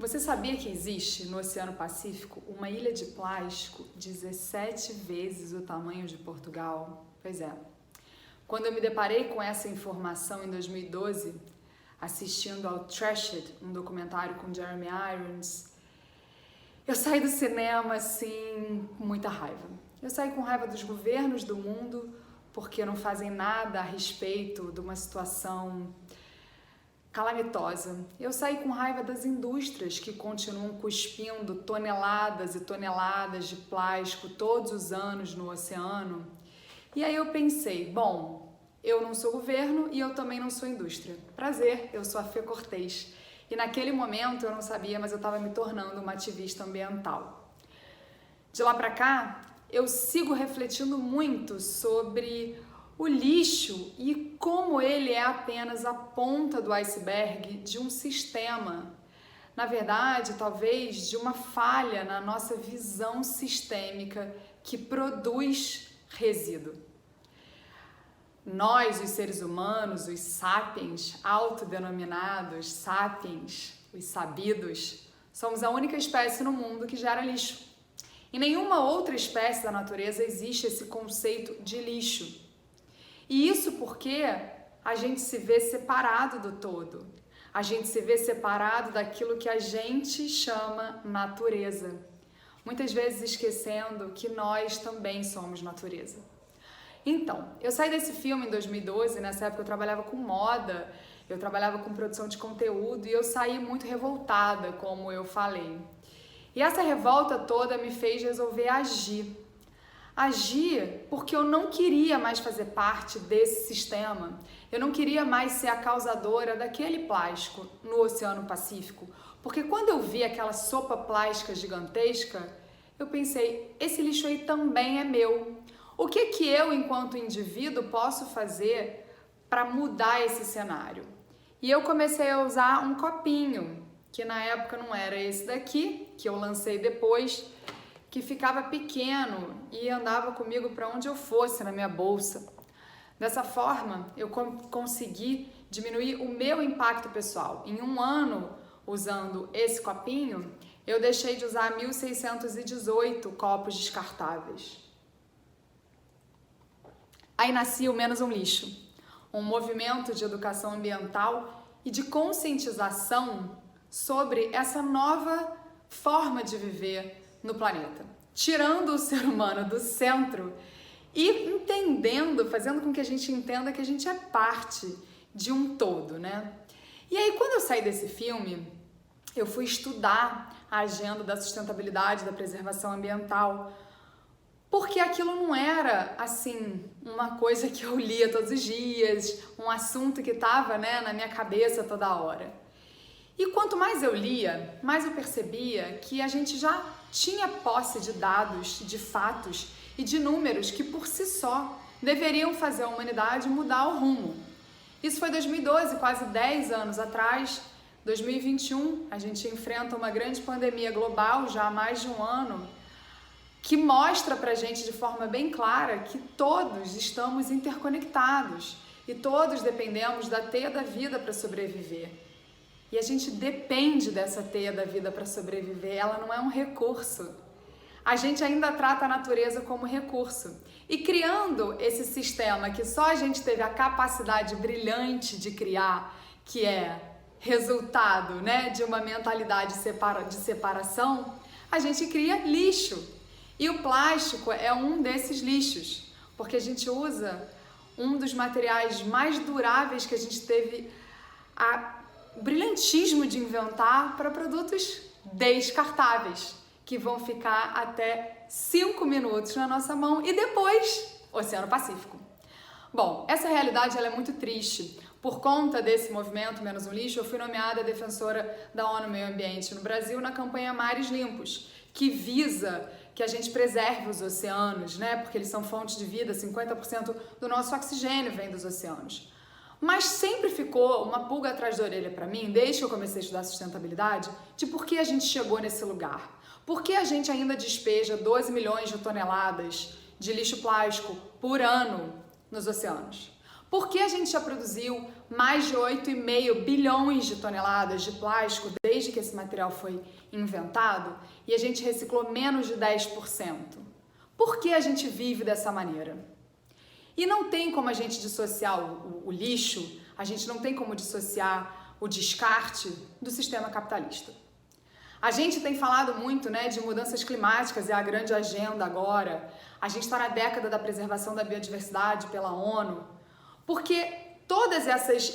Você sabia que existe no Oceano Pacífico uma ilha de plástico 17 vezes o tamanho de Portugal? Pois é. Quando eu me deparei com essa informação em 2012, assistindo ao Trashed, um documentário com Jeremy Irons, eu saí do cinema assim com muita raiva. Eu saí com raiva dos governos do mundo porque não fazem nada a respeito de uma situação calamitosa. Eu saí com raiva das indústrias que continuam cuspindo toneladas e toneladas de plástico todos os anos no oceano. E aí eu pensei, bom, eu não sou governo e eu também não sou indústria. Prazer, eu sou a Fê Cortez. E naquele momento eu não sabia, mas eu estava me tornando uma ativista ambiental. De lá para cá, eu sigo refletindo muito sobre o lixo e como ele é apenas a ponta do iceberg de um sistema. Na verdade, talvez de uma falha na nossa visão sistêmica que produz resíduo. Nós, os seres humanos, os sapiens, autodenominados sapiens, os sabidos, somos a única espécie no mundo que gera lixo. Em nenhuma outra espécie da natureza existe esse conceito de lixo. E isso porque a gente se vê separado do todo. A gente se vê separado daquilo que a gente chama natureza. Muitas vezes esquecendo que nós também somos natureza. Então, eu saí desse filme em 2012, nessa época eu trabalhava com moda, eu trabalhava com produção de conteúdo e eu saí muito revoltada, como eu falei. E essa revolta toda me fez resolver agir. Agir porque eu não queria mais fazer parte desse sistema. Eu não queria mais ser a causadora daquele plástico no Oceano Pacífico. Porque quando eu vi aquela sopa plástica gigantesca, eu pensei, esse lixo aí também é meu. O que eu, enquanto indivíduo, posso fazer para mudar esse cenário? E eu comecei a usar um copinho, que na época não era esse daqui, que eu lancei depois, que ficava pequeno e andava comigo para onde eu fosse na minha bolsa. Dessa forma, eu consegui diminuir o meu impacto pessoal. Em um ano, usando esse copinho, eu deixei de usar 1.618 copos descartáveis. Aí nascia o Menos um Lixo, um movimento de educação ambiental e de conscientização sobre essa nova forma de viver no planeta, tirando o ser humano do centro e entendendo, fazendo com que a gente entenda que a gente é parte de um todo, né? E aí, quando eu saí desse filme, eu fui estudar a agenda da sustentabilidade, da preservação ambiental, porque aquilo não era, assim, uma coisa que eu lia todos os dias, um assunto que estava, né, na minha cabeça toda hora. E quanto mais eu lia, mais eu percebia que a gente já tinha posse de dados, de fatos e de números que por si só deveriam fazer a humanidade mudar o rumo. Isso foi 2012, quase 10 anos atrás. 2021, a gente enfrenta uma grande pandemia global já há mais de um ano, que mostra pra gente de forma bem clara que todos estamos interconectados e todos dependemos da teia da vida para sobreviver. E a gente depende dessa teia da vida para sobreviver, ela não é um recurso. A gente ainda trata a natureza como recurso. E criando esse sistema que só a gente teve a capacidade brilhante de criar, que é resultado, né, de uma mentalidade de separação, a gente cria lixo. E o plástico é um desses lixos, porque a gente usa um dos materiais mais duráveis que a gente teve o brilhantismo de inventar para produtos descartáveis, que vão ficar até 5 minutos na nossa mão e depois, Oceano Pacífico. Bom, essa realidade ela é muito triste. Por conta desse movimento Menos um Lixo, eu fui nomeada defensora da ONU Meio Ambiente no Brasil na campanha Mares Limpos, que visa que a gente preserve os oceanos, né? Porque eles são fontes de vida, 50% do nosso oxigênio vem dos oceanos. Mas sempre ficou uma pulga atrás da orelha para mim, desde que eu comecei a estudar sustentabilidade, de por que a gente chegou nesse lugar. Por que a gente ainda despeja 12 milhões de toneladas de lixo plástico por ano nos oceanos? Por que a gente já produziu mais de 8,5 bilhões de toneladas de plástico desde que esse material foi inventado e a gente reciclou menos de 10%? Por que a gente vive dessa maneira? E não tem como a gente dissociar o lixo, a gente não tem como dissociar o descarte do sistema capitalista. A gente tem falado muito, né, de mudanças climáticas, é a grande agenda agora. A gente está na década da preservação da biodiversidade pela ONU, porque todas essas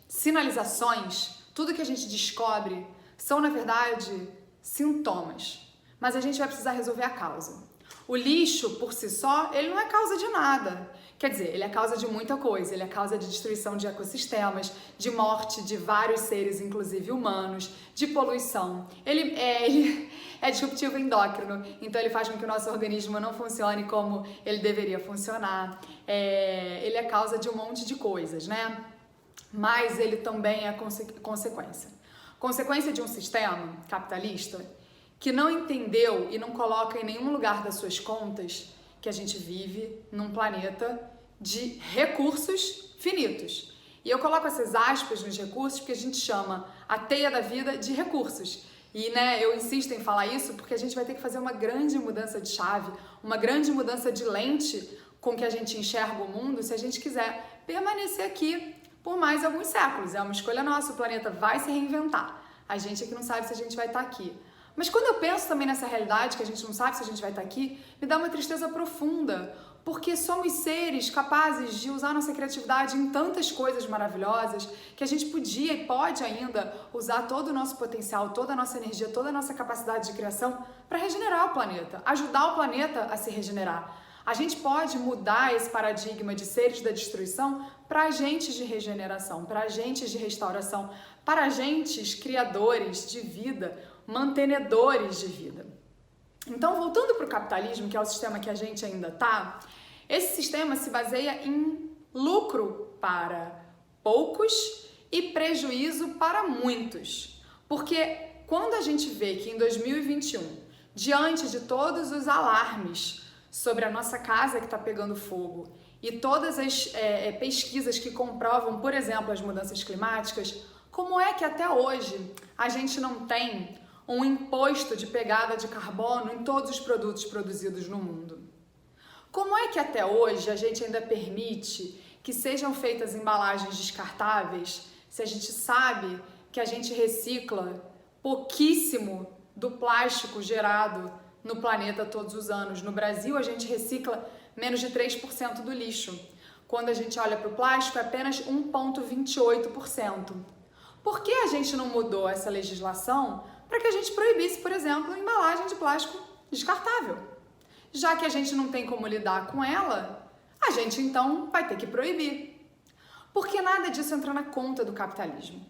sinalizações, tudo que a gente descobre, são na verdade sintomas, mas a gente vai precisar resolver a causa. O lixo, por si só, ele não é causa de nada. Quer dizer, ele é causa de muita coisa, ele é causa de destruição de ecossistemas, de morte de vários seres, inclusive humanos, de poluição. Ele é disruptivo endócrino, então ele faz com que o nosso organismo não funcione como ele deveria funcionar. Ele é causa de um monte de coisas, né? Mas ele também é consequência. Consequência de um sistema capitalista que não entendeu e não coloca em nenhum lugar das suas contas que a gente vive num planeta de recursos finitos. E eu coloco essas aspas nos recursos porque a gente chama a teia da vida de recursos. E eu insisto em falar isso porque a gente vai ter que fazer uma grande mudança de chave, uma grande mudança de lente com que a gente enxerga o mundo se a gente quiser permanecer aqui por mais alguns séculos. É uma escolha nossa, o planeta vai se reinventar. A gente é que não sabe se a gente vai estar aqui. Mas quando eu penso também nessa realidade, que a gente não sabe se a gente vai estar aqui, me dá uma tristeza profunda, porque somos seres capazes de usar nossa criatividade em tantas coisas maravilhosas, que a gente podia e pode ainda usar todo o nosso potencial, toda a nossa energia, toda a nossa capacidade de criação para regenerar o planeta, ajudar o planeta a se regenerar. A gente pode mudar esse paradigma de seres da destruição para agentes de regeneração, para agentes de restauração, para agentes criadores de vida, mantenedores de vida. Então, voltando para o capitalismo, que é o sistema que a gente ainda está, esse sistema se baseia em lucro para poucos e prejuízo para muitos. Porque quando a gente vê que em 2021, diante de todos os alarmes sobre a nossa casa que está pegando fogo e todas as pesquisas que comprovam, por exemplo, as mudanças climáticas, como é que até hoje a gente não tem um imposto de pegada de carbono em todos os produtos produzidos no mundo? Como é que até hoje a gente ainda permite que sejam feitas embalagens descartáveis se a gente sabe que a gente recicla pouquíssimo do plástico gerado no planeta todos os anos? No Brasil, a gente recicla menos de 3% do lixo. Quando a gente olha para o plástico, é apenas 1,28%. Por que a gente não mudou essa legislação para que a gente proibisse, por exemplo, a embalagem de plástico descartável? Já que a gente não tem como lidar com ela, a gente então vai ter que proibir. Porque nada disso entra na conta do capitalismo.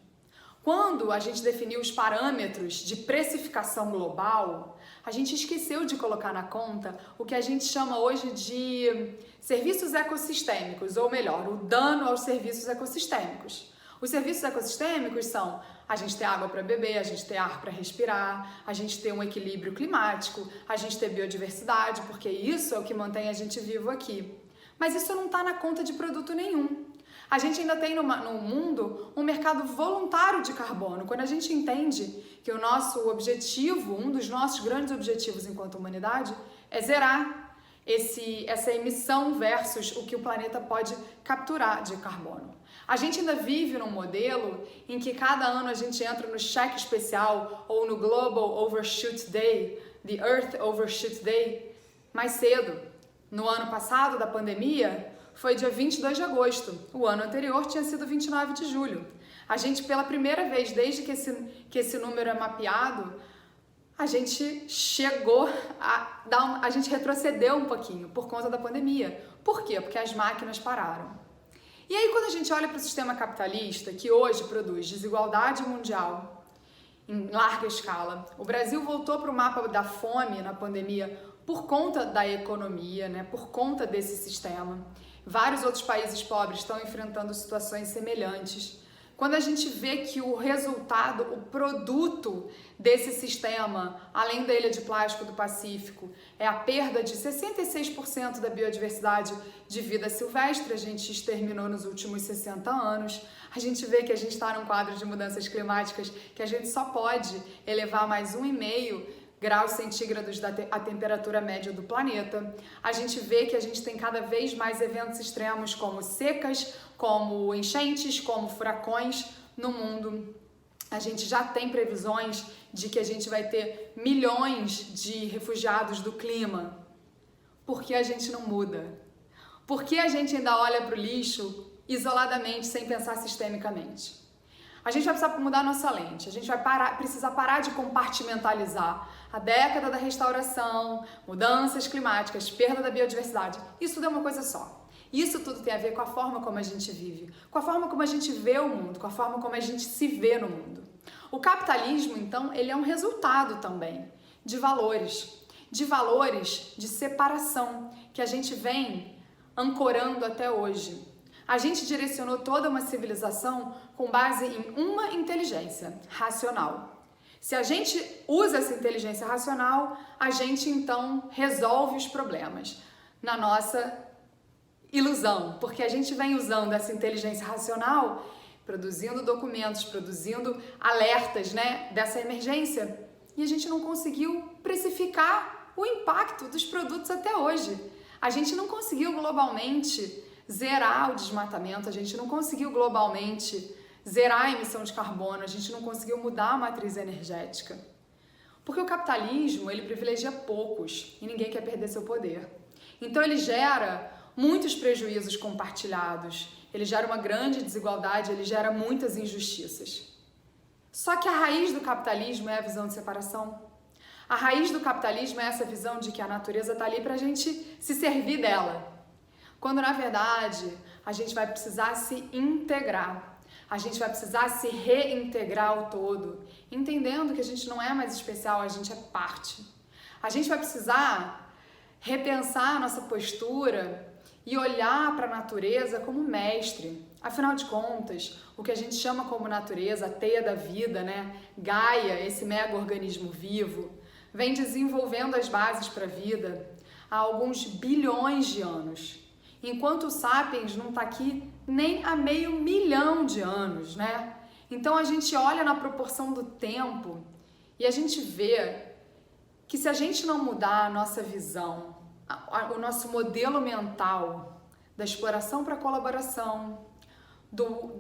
Quando a gente definiu os parâmetros de precificação global, a gente esqueceu de colocar na conta o que a gente chama hoje de serviços ecossistêmicos, ou melhor, o dano aos serviços ecossistêmicos. Os serviços ecossistêmicos são a gente ter água para beber, a gente ter ar para respirar, a gente ter um equilíbrio climático, a gente ter biodiversidade, porque isso é o que mantém a gente vivo aqui. Mas isso não está na conta de produto nenhum. A gente ainda tem no mundo um mercado voluntário de carbono. Quando a gente entende que o nosso objetivo, um dos nossos grandes objetivos enquanto humanidade, é zerar essa emissão versus o que o planeta pode capturar de carbono. A gente ainda vive num modelo em que cada ano a gente entra no cheque especial ou no Global Overshoot Day, the Earth Overshoot Day, mais cedo. No ano passado, da pandemia, foi dia 22 de agosto. O ano anterior tinha sido 29 de julho. A gente, pela primeira vez, desde que esse número é mapeado, a gente chegou a gente retrocedeu um pouquinho por conta da pandemia. Por quê? Porque as máquinas pararam. E aí, quando a gente olha para o sistema capitalista, que hoje produz desigualdade mundial em larga escala, o Brasil voltou para o mapa da fome na pandemia por conta da economia, né? Por conta desse sistema. Vários outros países pobres estão enfrentando situações semelhantes. quando a gente vê que o resultado, o produto desse sistema, além da Ilha de Plástico do Pacífico, é a perda de 66% da biodiversidade de vida silvestre, a gente exterminou nos últimos 60 anos, a gente vê que a gente está num quadro de mudanças climáticas que a gente só pode elevar mais 1,5 graus centígrados a temperatura média do planeta. A gente vê que a gente tem cada vez mais eventos extremos como secas, como enchentes, como furacões no mundo. A gente já tem previsões de que a gente vai ter milhões de refugiados do clima. Por que a gente não muda? Por que a gente ainda olha para o lixo isoladamente, sem pensar sistemicamente? A gente vai precisar mudar a nossa lente, a gente vai precisar parar de compartimentalizar a década da restauração, mudanças climáticas, perda da biodiversidade. Isso tudo é uma coisa só. Isso tudo tem a ver com a forma como a gente vive, com a forma como a gente vê o mundo, com a forma como a gente se vê no mundo. O capitalismo, então, ele é um resultado também de valores de separação que a gente vem ancorando até hoje. A gente direcionou toda uma civilização com base em uma inteligência racional. Se a gente usa essa inteligência racional, a gente então resolve os problemas na nossa ilusão, porque a gente vem usando essa inteligência racional, produzindo documentos, produzindo alertas, dessa emergência, e a gente não conseguiu precificar o impacto dos produtos até hoje. A gente não conseguiu globalmente zerar o desmatamento, a gente não conseguiu globalmente zerar a emissão de carbono, a gente não conseguiu mudar a matriz energética. Porque o capitalismo, ele privilegia poucos e ninguém quer perder seu poder. Então ele gera muitos prejuízos compartilhados, ele gera uma grande desigualdade, ele gera muitas injustiças. Só que a raiz do capitalismo é a visão de separação. A raiz do capitalismo é essa visão de que a natureza está ali para a gente se servir dela. Quando, na verdade, a gente vai precisar se integrar. A gente vai precisar se reintegrar ao todo, entendendo que a gente não é mais especial, a gente é parte. A gente vai precisar repensar a nossa postura e olhar para a natureza como mestre. Afinal de contas, o que a gente chama como natureza, a teia da vida, Gaia, esse mega-organismo vivo, vem desenvolvendo as bases para a vida há alguns bilhões de anos. Enquanto o Sapiens não está aqui nem há 500 mil de anos, Então a gente olha na proporção do tempo e a gente vê que se a gente não mudar a nossa visão, o nosso modelo mental da exploração para a colaboração, do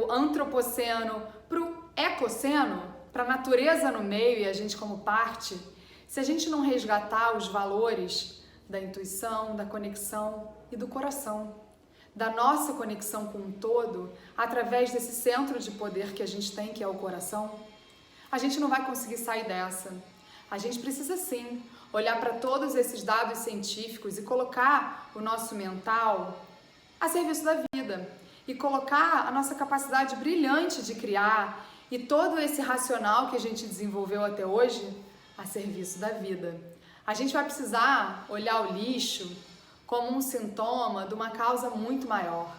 antropoceno para o ecoceno, para a natureza no meio e a gente como parte, se a gente não resgatar os valores da intuição, da conexão e do coração, da nossa conexão com o todo, através desse centro de poder que a gente tem, que é o coração, a gente não vai conseguir sair dessa. A gente precisa sim olhar para todos esses dados científicos e colocar o nosso mental a serviço da vida e colocar a nossa capacidade brilhante de criar e todo esse racional que a gente desenvolveu até hoje a serviço da vida. A gente vai precisar olhar o lixo como um sintoma de uma causa muito maior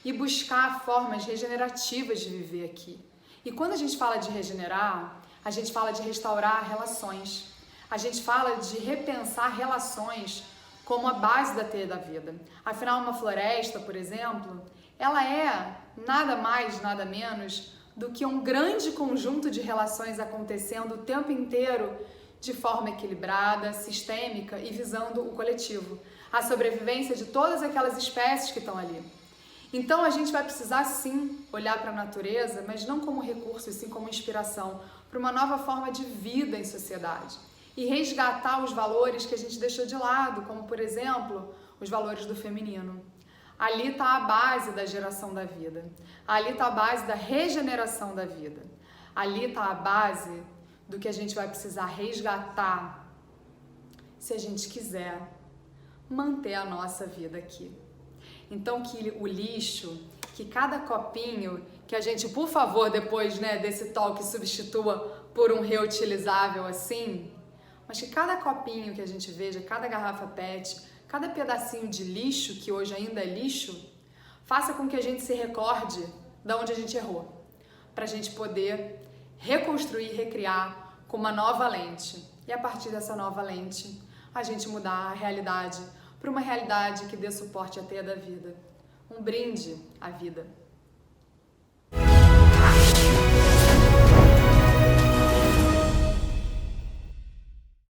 e buscar formas regenerativas de viver aqui. E quando a gente fala de regenerar, a gente fala de restaurar relações. A gente fala de repensar relações como a base da teia da vida. Afinal, uma floresta, por exemplo, ela é nada mais, nada menos do que um grande conjunto de relações acontecendo o tempo inteiro de forma equilibrada, sistêmica e visando o coletivo, a sobrevivência de todas aquelas espécies que estão ali. Então a gente vai precisar sim olhar para a natureza, mas não como recurso, e sim como inspiração para uma nova forma de vida em sociedade e resgatar os valores que a gente deixou de lado, como por exemplo, os valores do feminino. Ali está a base da geração da vida, ali está a base da regeneração da vida, ali está a base do que a gente vai precisar resgatar se a gente quiser manter a nossa vida aqui. Então que o lixo, que cada copinho, que a gente, por favor, depois desse talk substitua por um reutilizável assim, mas que cada copinho que a gente veja, cada garrafa PET, cada pedacinho de lixo, que hoje ainda é lixo, faça com que a gente se recorde de onde a gente errou. para a gente poder reconstruir, recriar com uma nova lente. E a partir dessa nova lente, a gente mudar a realidade para uma realidade que dê suporte à teia da vida. Um brinde à vida.